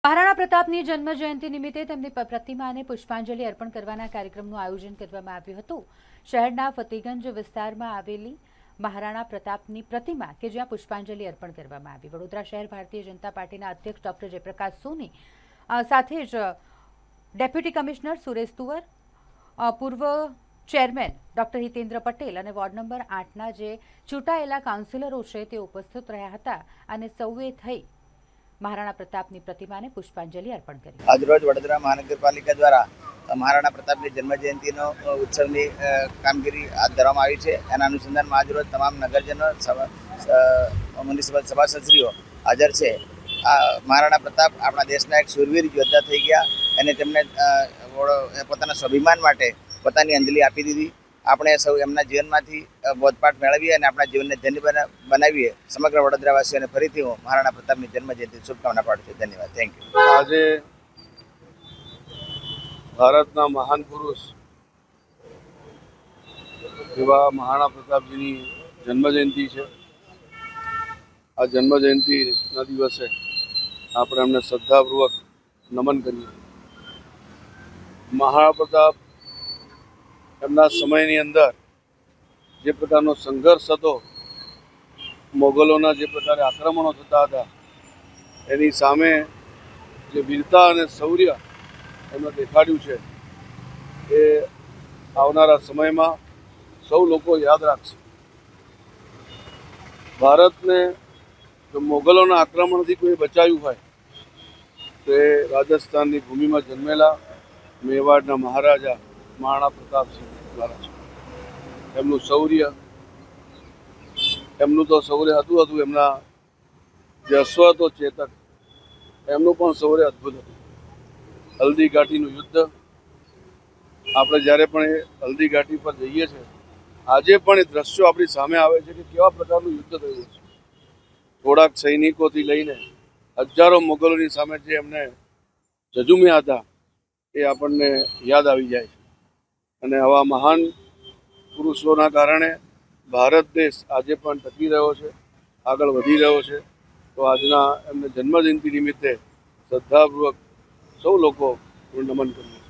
મહારાણા પ્રતાપની જન્મ જયંતિ નિમિત્તે તેમની પ્રતિમાને પુષ્પાંજલિ અર્પણ કરવાના કાર્યક્રમનું આયોજન કરવામાં આવ્યું હતું। શહેરના ફતેગંજ વિસ્તારમાં આવેલી મહારાણા પ્રતાપની પ્રતિમા કે જ્યાં પુષ્પાંજલિ અર્પણ કરવામાં આવી। વડોદરા શહેર ભારતીય જનતા પાર્ટીના અધ્યક્ષ ડોક્ટર જયપ્રકાશ સોની સાથે જ ડેપ્યુટી કમિશનર સુરેશ તુવર, પૂર્વ ચેરમેન ડોક્ટર હિતેન્દ્ર પટેલ અને વોર્ડ નંબર 8ના જે ચૂંટાયેલા કાઉન્સિલરો છે તે ઉપસ્થિત રહ્યા હતા અને સૌએ થઈ મહારાણા પ્રતાપની प्रतिमाने पुष्पांजलि अर्पण करी। आज रोज वडोदरा महानगरपालिका द्वारा महाराणा प्रतापनी जन्मजयंतीनो उत्सवनी कामगीरी हाथ धरवामां आवी छे। एना अनुसंधानमां आज रोज तमाम नगरजनो म्युनिसिपल सभासदश्रीओ हाजर छे। महाराणा प्रताप आपणा देशना एक शूरवीर योद्धा थई गया अने तेमणे पोताना स्वाभिमान माटे पोतानी अंजलि आपी दीधी। આપણે સૌ એમના જીવનમાંથી બોધપાઠ મેળવીએ અને આપણા જીવનને ધન્ય બનાવીએ। સમગ્ર વડોદરાવાસીઓને ફરીથી હું મહારાણા પ્રતાપની જન્મજયંતિ શુભકામના પાઠવું છું। ધન્યવાદ, થેન્ક યુ। આજે ભારતના મહાન પુરુષ એવા મહારાણા પ્રતાપજીની જન્મજયંતિ છે। આ જન્મજયંતિના દિવસે આપણે એમને શ્રદ્ધાપૂર્વક નમન કરીએ। મહારાણા પ્રતાપ એમના સમયની અંદર જે પ્રકારનો સંઘર્ષ હતો, મોગલોના જે પ્રકારે આક્રમણો થતા હતા એની સામે જે વીરતા અને શૌર્ય એમણે દેખાડ્યું છે એ આવનારા સમયમાં સૌ લોકો યાદ રાખશે। ભારતને જો મોગલોના આક્રમણથી કોઈ બચાવ્યું હોય તો એ રાજસ્થાનની ભૂમિમાં જન્મેલા મેવાડના મહારાજા મહારાણા પ્રતાપસિંહ દ્વારા છે। એમનું શૌર્ય, એમનું તો શૌર્ય હતું એમના જે અશ્વ હતો ચેતક, એમનું પણ શૌર્ય અદ્ભુત હતું। હલ્દી ઘાટીનું યુદ્ધ, આપણે જ્યારે પણ એ હલ્દી ઘાટી પર જઈએ છીએ આજે પણ એ દ્રશ્યો આપણી સામે આવે છે કે કેવા પ્રકારનું યુદ્ધ થયું છે। થોડાક સૈનિકોથી લઈને હજારો મોગલોની સામે જે એમને ઝઝુમ્યા હતા એ આપણને યાદ આવી જાય છે। અને આવા મહાન પુરુષોના કારણે ભારત દેશ આજે પણ ટકી રહ્યો છે, આગળ વધી રહ્યો છે। તો આજના એમને જન્મજયંતિ નિમિત્તે શ્રદ્ધાપૂર્વક સૌ લોકો નમન કરીએ।